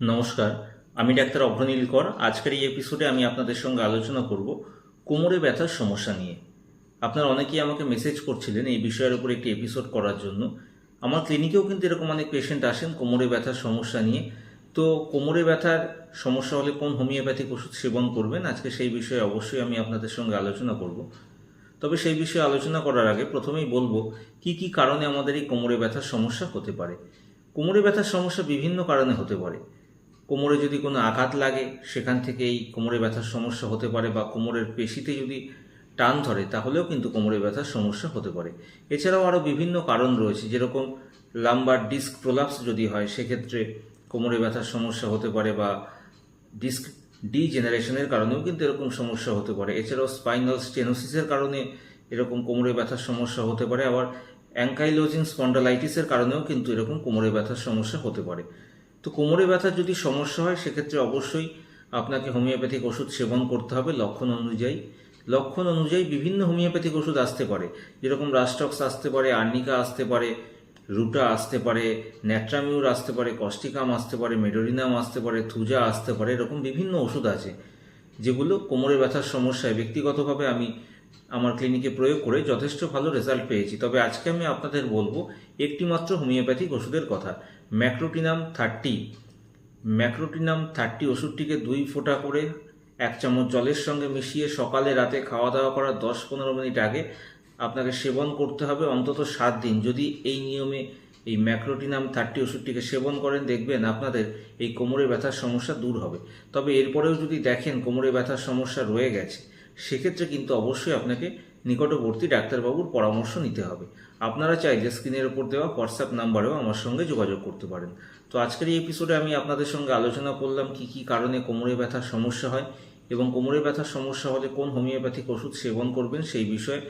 নমস্কার, আমি ডাক্তার অভ্রনীল কর। আজকের এই এপিসোডে আমি আপনাদের সঙ্গে আলোচনা করব কোমরে ব্যথার সমস্যা নিয়ে। আপনারা অনেকেই আমাকে মেসেজ করছিলেন এই বিষয়ের উপর একটি এপিসোড করার জন্য। আমার ক্লিনিকেও কিন্তু এরকম অনেক পেশেন্ট আসেন কোমরে ব্যথার সমস্যা নিয়ে। তো কোমরে ব্যথার সমস্যা হলে কোন হোমিওপ্যাথিক ওষুধ সেবন করবেন, আজকে সেই বিষয়ে অবশ্যই আমি আপনাদের সঙ্গে আলোচনা করব। তবে সেই বিষয়ে আলোচনা করার আগে প্রথমেই বলবো কি কি কারণে আমাদের এই কোমরে ব্যথার সমস্যা হতে পারে। কোমরে ব্যথার সমস্যা বিভিন্ন কারণে হতে পারে। কোমরে যদি কোনো আঘাত লাগে সেখান থেকে এই কোমরে ব্যথার সমস্যা হতে পারে, বা কোমরের পেশিতে যদি টান ধরে তাহলেও কিন্তু কোমরে ব্যথার সমস্যা হতে পারে। এছাড়াও আরও বিভিন্ন কারণ রয়েছে, যেরকম লাম্বার ডিস্ক প্রোলাপস যদি হয় সেক্ষেত্রে কোমরে ব্যথার সমস্যা হতে পারে, বা ডিস্ক ডিজেনারেশনের কারণেও কিন্তু এরকম সমস্যা হতে পারে। এছাড়াও স্পাইনাল স্টেনোসিসের কারণে এরকম কোমরে ব্যথার সমস্যা হতে পারে। আবার অ্যাঙ্কাইলোজিং স্পন্ডালাইটিসের কারণেও কিন্তু এরকম কোমরে ব্যথার সমস্যা হতে পারে। তো কোমরে ব্যথার যদি সমস্যা হয় সেক্ষেত্রে অবশ্যই আপনাকে হোমিওপ্যাথিক ওষুধ সেবন করতে হবে লক্ষণ অনুযায়ী বিভিন্ন হোমিওপ্যাথিক ওষুধ আসতে পারে, যেরকম রাস্টক্স আসতে পারে, আর্নিকা আসতে পারে, রুটা আসতে পারে, ন্যাট্রামিউর আসতে পারে, কস্টিকাম আসতে পারে, মেডোরিনাম আসতে পারে, থুজা আসতে পারে। এরকম বিভিন্ন ওষুধ আছে যেগুলো কোমরে ব্যথার সমস্যায় ব্যক্তিগতভাবে আমি আমার ক্লিনিকে প্রয়োগ করে যথেষ্ট ভালো রেজাল্ট পেয়েছি। তবে আজকে আমি আপনাদের বলবো একটি মাত্র হোমিওপ্যাথিক ওষুধের কথা, ম্যাক্রোটিনাম 30 ওষুধটিকে 2 ফোঁটা করে 1 চামচ জলের সঙ্গে মিশিয়ে সকালে রাতে খাওয়া দাওয়া করার 10-15 মিনিট আগে আপনাকে সেবন করতে হবে অন্তত 7 দিন। যদি এই নিয়মে এই ম্যাক্রোটিনাম 30 ওষুধটিকে সেবন করেন, দেখবেন আপনাদের এই কোমরে ব্যথার সমস্যা দূর হবে। তবে এরপরেও যদি দেখেন কোমরে ব্যথার সমস্যা রয়ে গেছে, সেক্ষেত্রে কিন্তু অবশ্যই আপনাকে নিকটবর্তী ডাক্তারবাবুর পরামর্শ নিতে হবে। আপনারা চাইলে স্ক্রিনের উপর দেওয়া হোয়াটসঅ্যাপ নাম্বারেও আমার সঙ্গে যোগাযোগ করতে পারেন। তো আজকের এই এপিসোডে আমি আপনাদের সঙ্গে আলোচনা করলাম কি কি কারণে কোমরে ব্যথার সমস্যা হয় এবং কোমরে ব্যথার সমস্যা হলে কোন হোমিওপ্যাথিক ওষুধ সেবন করবেন সেই বিষয়ে।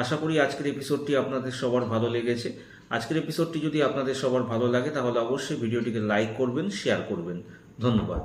আশা করি আজকের এপিসোডটি আপনাদের সবার ভালো লেগেছে। আজকের এপিসোডটি যদি আপনাদের সবার ভালো লাগে তাহলে অবশ্যই ভিডিওটিকে লাইক করবেন, শেয়ার করবেন। ধন্যবাদ।